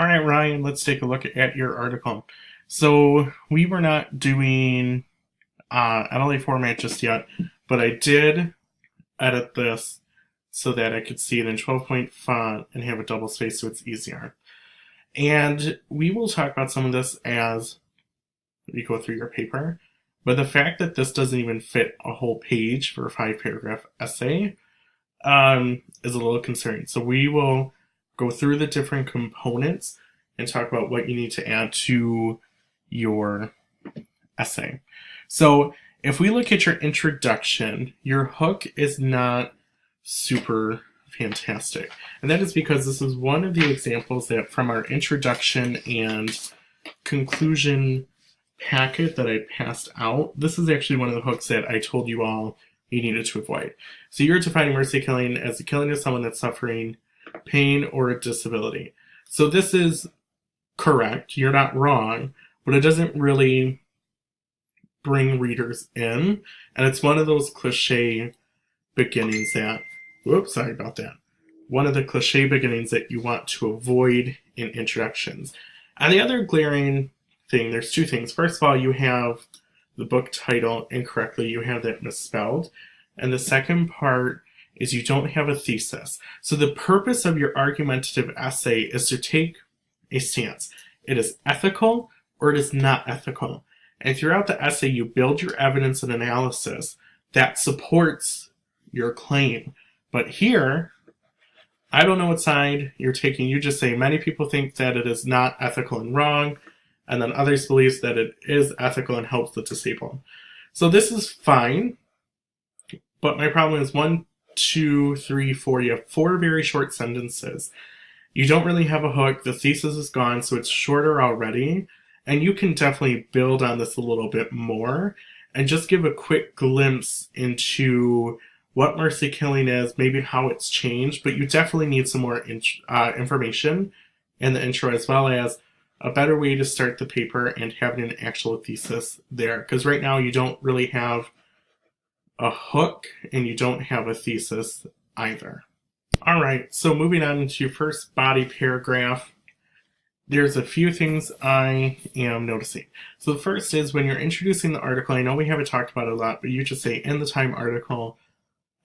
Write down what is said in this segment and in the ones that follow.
All right, Ryan, let's take a look at your article. So we were not doing NLA format just yet, but I did edit this so that I could see it in 12-point font and have a double space so it's easier. And we will talk about some of this as we go through your paper. But the fact that this doesn't even fit a whole page for a 5-paragraph essay is a little concerning. So we will go through the different components and talk about what you need to add to your essay. So if we look at your introduction, your hook is not super fantastic. And that is because this is one of the examples that from our introduction and conclusion packet that I passed out, this is actually one of the hooks that I told you all you needed to avoid. So you're defining mercy killing as the killing of someone that's suffering pain or a disability. So this is correct. You're not wrong, but it doesn't really bring readers in. And it's one of those cliche beginnings that, whoops, sorry about that. One of the cliche beginnings that you want to avoid in introductions. And the other glaring thing, there's two things. First of all, you have the book title incorrectly. You have that misspelled. And the second part is you don't have a thesis. So the purpose of your argumentative essay is to take a stance. It is ethical or it is not ethical. And throughout the essay, you build your evidence and analysis that supports your claim. But here, I don't know what side you're taking. You just say many people think that it is not ethical and wrong, and then others believe that it is ethical and helps the disabled. So this is fine, but my problem is 1, 2, 3, 4. You have 4 very short sentences. You don't really have a hook. The thesis is gone, so it's shorter already. And you can definitely build on this a little bit more and just give a quick glimpse into what mercy killing is, maybe how it's changed. But you definitely need some more information in the intro, as well as a better way to start the paper and having an actual thesis there. Because right now you don't really have a hook and you don't have a thesis either. All right, so moving on to your first body paragraph, there's a few things I am noticing. So the first is when you're introducing the article, I know we haven't talked about it a lot, but you just say, in the Time article,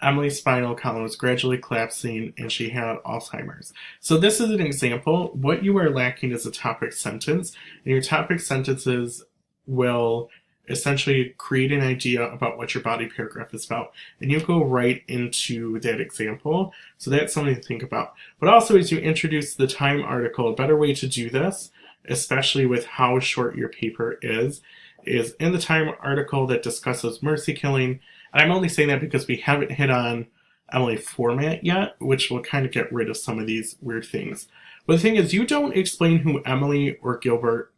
Emily's spinal column was gradually collapsing and she had Alzheimer's. So this is an example. What you are lacking is a topic sentence, and your topic sentences will essentially create an idea about what your body paragraph is about. And you go right into that example. So that's something to think about. But also as you introduce the Time article, a better way to do this, especially with how short your paper is in the Time article that discusses mercy killing. And I'm only saying that because we haven't hit on NLA format yet, which will kind of get rid of some of these weird things. But the thing is, you don't explain who Emily or Gilbert,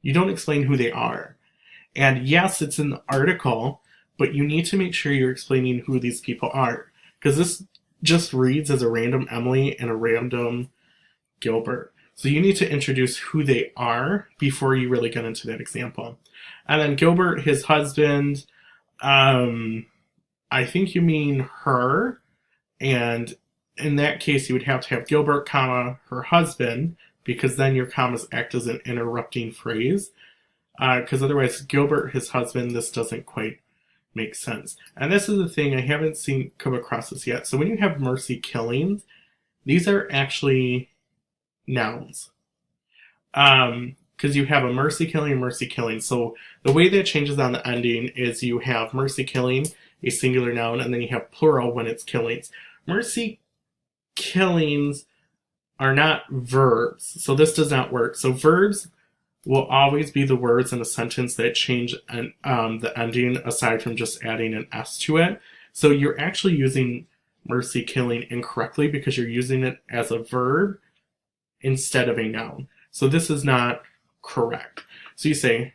you don't explain who they are. And yes, it's in the article, but you need to make sure you're explaining who these people are. Because this just reads as a random Emily and a random Gilbert. So you need to introduce who they are before you really get into that example. And then Gilbert, his husband, I think you mean her. And in that case, you would have to have Gilbert, comma, her husband, because then your commas act as an interrupting phrase. Because otherwise, Gilbert, his husband, this doesn't quite make sense. And this is the thing, I haven't come across this yet. So when you have mercy killings, these are actually nouns. Because you have a mercy killing and mercy killing. So the way that changes on the ending is you have mercy killing, a singular noun, and then you have plural when it's killings. Mercy killings are not verbs, so this does not work. So verbs will always be the words in a sentence that change the ending aside from just adding an S to it. So you're actually using mercy killing incorrectly because you're using it as a verb instead of a noun. So this is not correct. So you say,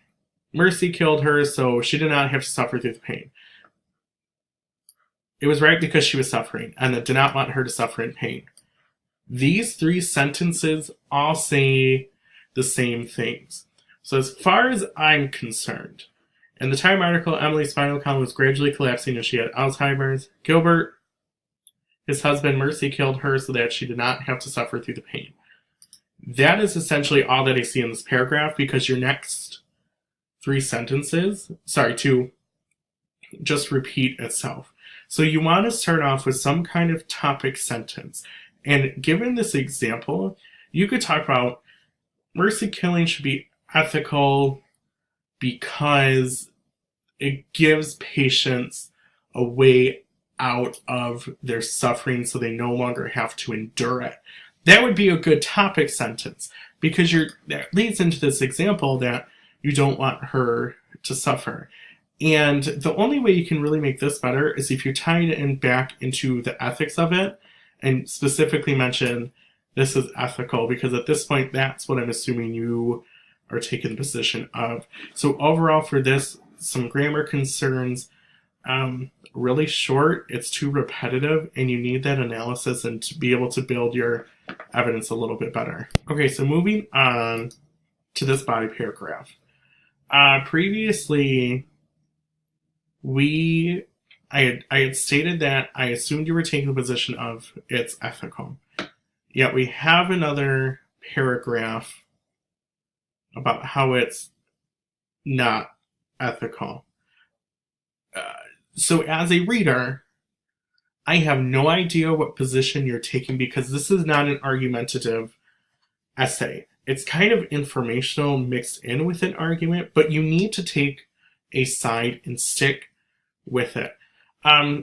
mercy killed her, so she did not have to suffer through the pain. It was right because she was suffering, and that did not want her to suffer in pain. These 3 sentences all say the same things. So as far as I'm concerned, in the Time article, Emily's spinal column was gradually collapsing and she had Alzheimer's. Gilbert, his husband, mercy killed her so that she did not have to suffer through the pain. That is essentially all that I see in this paragraph, because your next two, just repeat itself. So you want to start off with some kind of topic sentence. And given this example, you could talk about mercy killing should be ethical because it gives patients a way out of their suffering so they no longer have to endure it. That would be a good topic sentence, because that leads into this example that you don't want her to suffer. And the only way you can really make this better is if you tie it in back into the ethics of it and specifically mention this is ethical, because at this point, that's what I'm assuming you are taking the position of. So overall for this, some grammar concerns, really short, it's too repetitive, and you need that analysis and to be able to build your evidence a little bit better. Okay, so moving on to this body paragraph. Previously, I had stated that I assumed you were taking the position of it's ethical. Yet we have another paragraph about how it's not ethical. So as a reader, I have no idea what position you're taking, because this is not an argumentative essay. It's kind of informational mixed in with an argument, but you need to take a side and stick with it.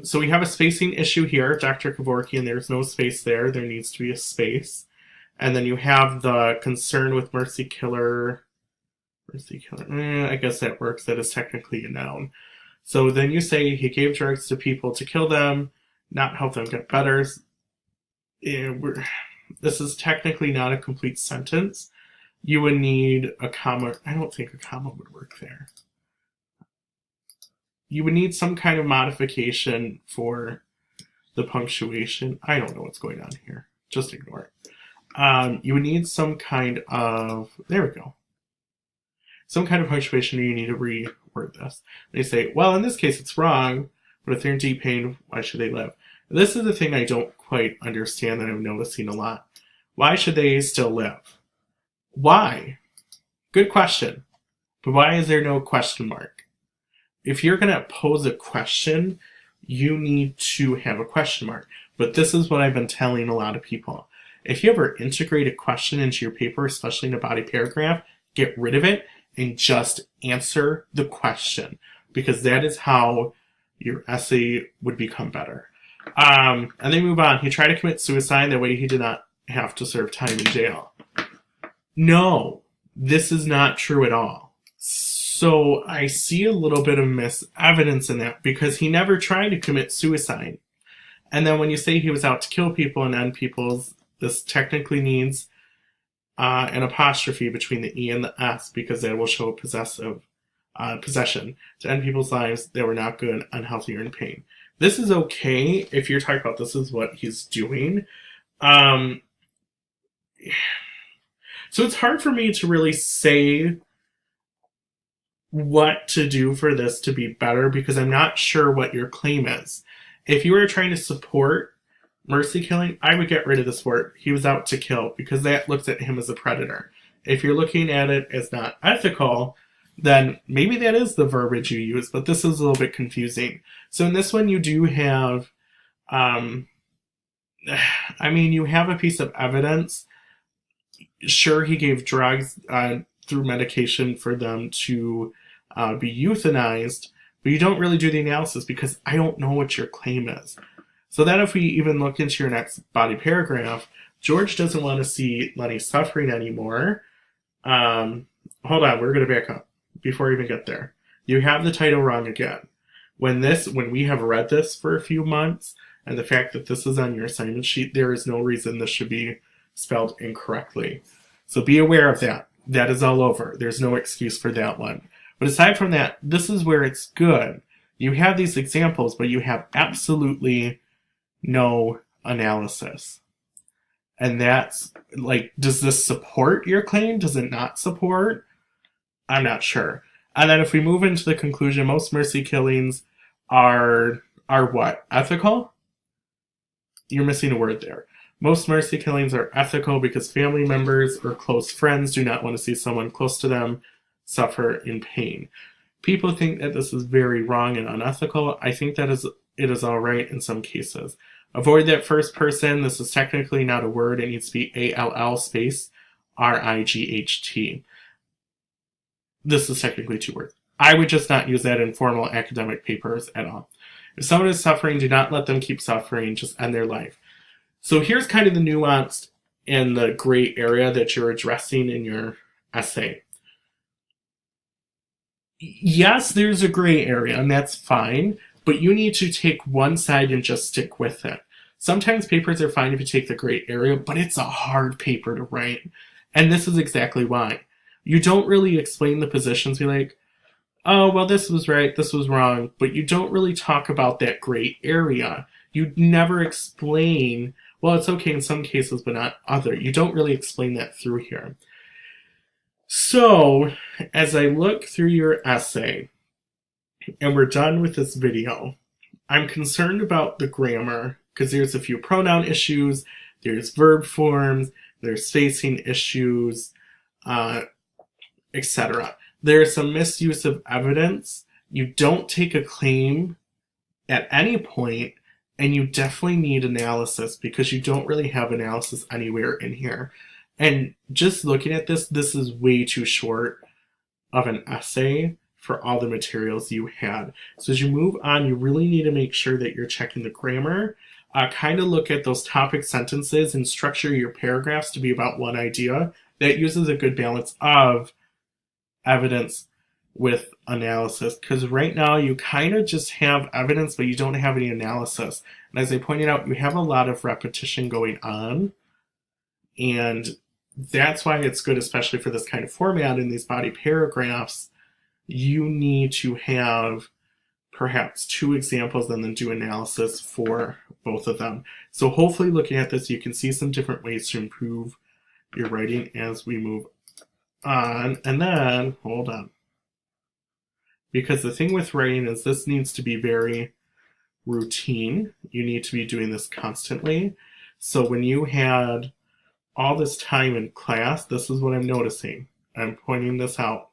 So we have a spacing issue here, Dr. Kevorkian. There's no space there. There needs to be a space. And then you have the concern with mercy killer. I guess that works. That is technically a noun. So then you say he gave drugs to people to kill them, not help them get better. This is technically not a complete sentence. You would need a comma. I don't think a comma would work there. You would need some kind of modification for the punctuation. I don't know what's going on here. Just ignore it. You would need some kind of, there we go. Some kind of punctuation, or you need to reword this. They say, well, in this case it's wrong, but if they're in deep pain, why should they live? This is the thing I don't quite understand that I'm noticing a lot. Why should they still live? Why? Good question. But why is there no question mark? If you're going to pose a question, you need to have a question mark. But this is what I've been telling a lot of people. If you ever integrate a question into your paper, especially in a body paragraph, get rid of it and just answer the question, because that is how your essay would become better. And then move on. He tried to commit suicide. That way he did not have to serve time in jail. No, this is not true at all. So I see a little bit of misevidence in that, because he never tried to commit suicide. And then when you say he was out to kill people and end people's, this technically needs an apostrophe between the E and the S, because that will show possession to end people's lives that were not good, unhealthy, or in pain. This is okay if you're talking about this is what he's doing. So it's hard for me to really say what to do for this to be better, because I'm not sure what your claim is. If you were trying to support mercy killing, I would get rid of this word. He was out to kill, because that looks at him as a predator. If you're looking at it as not ethical, then maybe that is the verbiage you use, but this is a little bit confusing. So in this one, you do have, you have a piece of evidence. Sure, he gave drugs through medication for them to be euthanized, but you don't really do the analysis, because I don't know what your claim is. So then if we even look into your next body paragraph, George doesn't want to see Lenny suffering anymore. Hold on, we're going to back up before we even get there. You have the title wrong again. When we have read this for a few months, and the fact that this is on your assignment sheet, there is no reason this should be spelled incorrectly. So be aware of that. That is all over. There's no excuse for that one. But aside from that, this is where it's good. You have these examples, but you have absolutely no analysis. And that's like, does this support your claim? Does it not support? I'm not sure. And then if we move into the conclusion, most mercy killings are what? Ethical? You're missing a word there. Most mercy killings are ethical because family members or close friends do not want to see someone close to them suffer in pain. People think that this is very wrong and unethical. I think that it is all right in some cases. Avoid that first person. This is technically not a word. It needs to be ALL space RIGHT. This is technically 2 words. I would just not use that in formal academic papers at all. If someone is suffering, do not let them keep suffering. Just end their life. So here's kind of the nuance and the gray area that you're addressing in your essay. Yes, there's a gray area, and that's fine, but you need to take one side and just stick with it. Sometimes papers are fine if you take the gray area, but it's a hard paper to write. And this is exactly why. You don't really explain the positions. You're like, oh, well, this was right, this was wrong, but you don't really talk about that gray area. You never explain, well, it's okay in some cases, but not other. You don't really explain that through here. So, as I look through your essay, and we're done with this video, I'm concerned about the grammar, because there's a few pronoun issues, there's verb forms, there's spacing issues, etc. There's some misuse of evidence. You don't take a claim at any point, and you definitely need analysis because you don't really have analysis anywhere in here. And just looking at this is way too short of an essay for all the materials you had. So as you move on, you really need to make sure that you're checking the grammar. Kind of look at those topic sentences and structure your paragraphs to be about one idea that uses a good balance of evidence with analysis, because right now you kind of just have evidence but you don't have any analysis. And as I pointed out, you have a lot of repetition going on, and that's why it's good, especially for this kind of format in these body paragraphs. You need to have perhaps 2 examples and then do analysis for both of them. So hopefully looking at this, you can see some different ways to improve your writing as we move on. And then, hold on. Because the thing with writing is this needs to be very routine. You need to be doing this constantly. So when you had all this time in class, this is what I'm noticing. I'm pointing this out.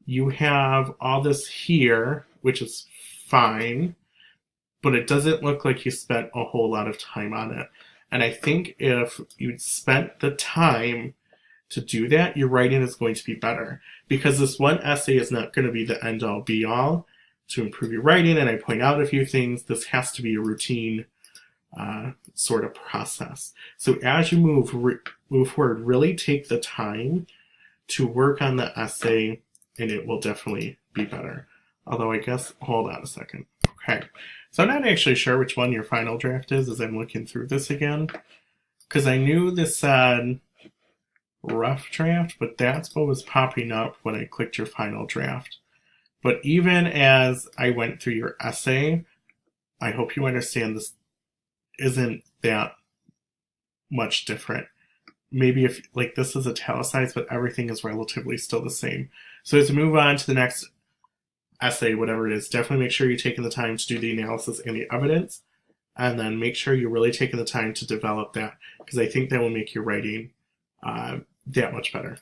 You have all this here, which is fine, but it doesn't look like you spent a whole lot of time on it. And I think if you'd spent the time to do that, your writing is going to be better. Because this one essay is not going to be the end-all be-all to improve your writing, and I point out a few things. This has to be a routine sort of process. So as you move forward, really take the time to work on the essay, and it will definitely be better. Although I guess, hold on a second. Okay, so I'm not actually sure which one your final draft is as I'm looking through this again, because I knew this said rough draft, but that's what was popping up when I clicked your final draft. But even as I went through your essay, I hope you understand this isn't that much different. Maybe if, like, this is italicized, but everything is relatively still the same. So as we move on to the next essay, whatever it is, definitely make sure you're taking the time to do the analysis and the evidence, and then make sure you're really taking the time to develop that, because I think that will make your writing that much better.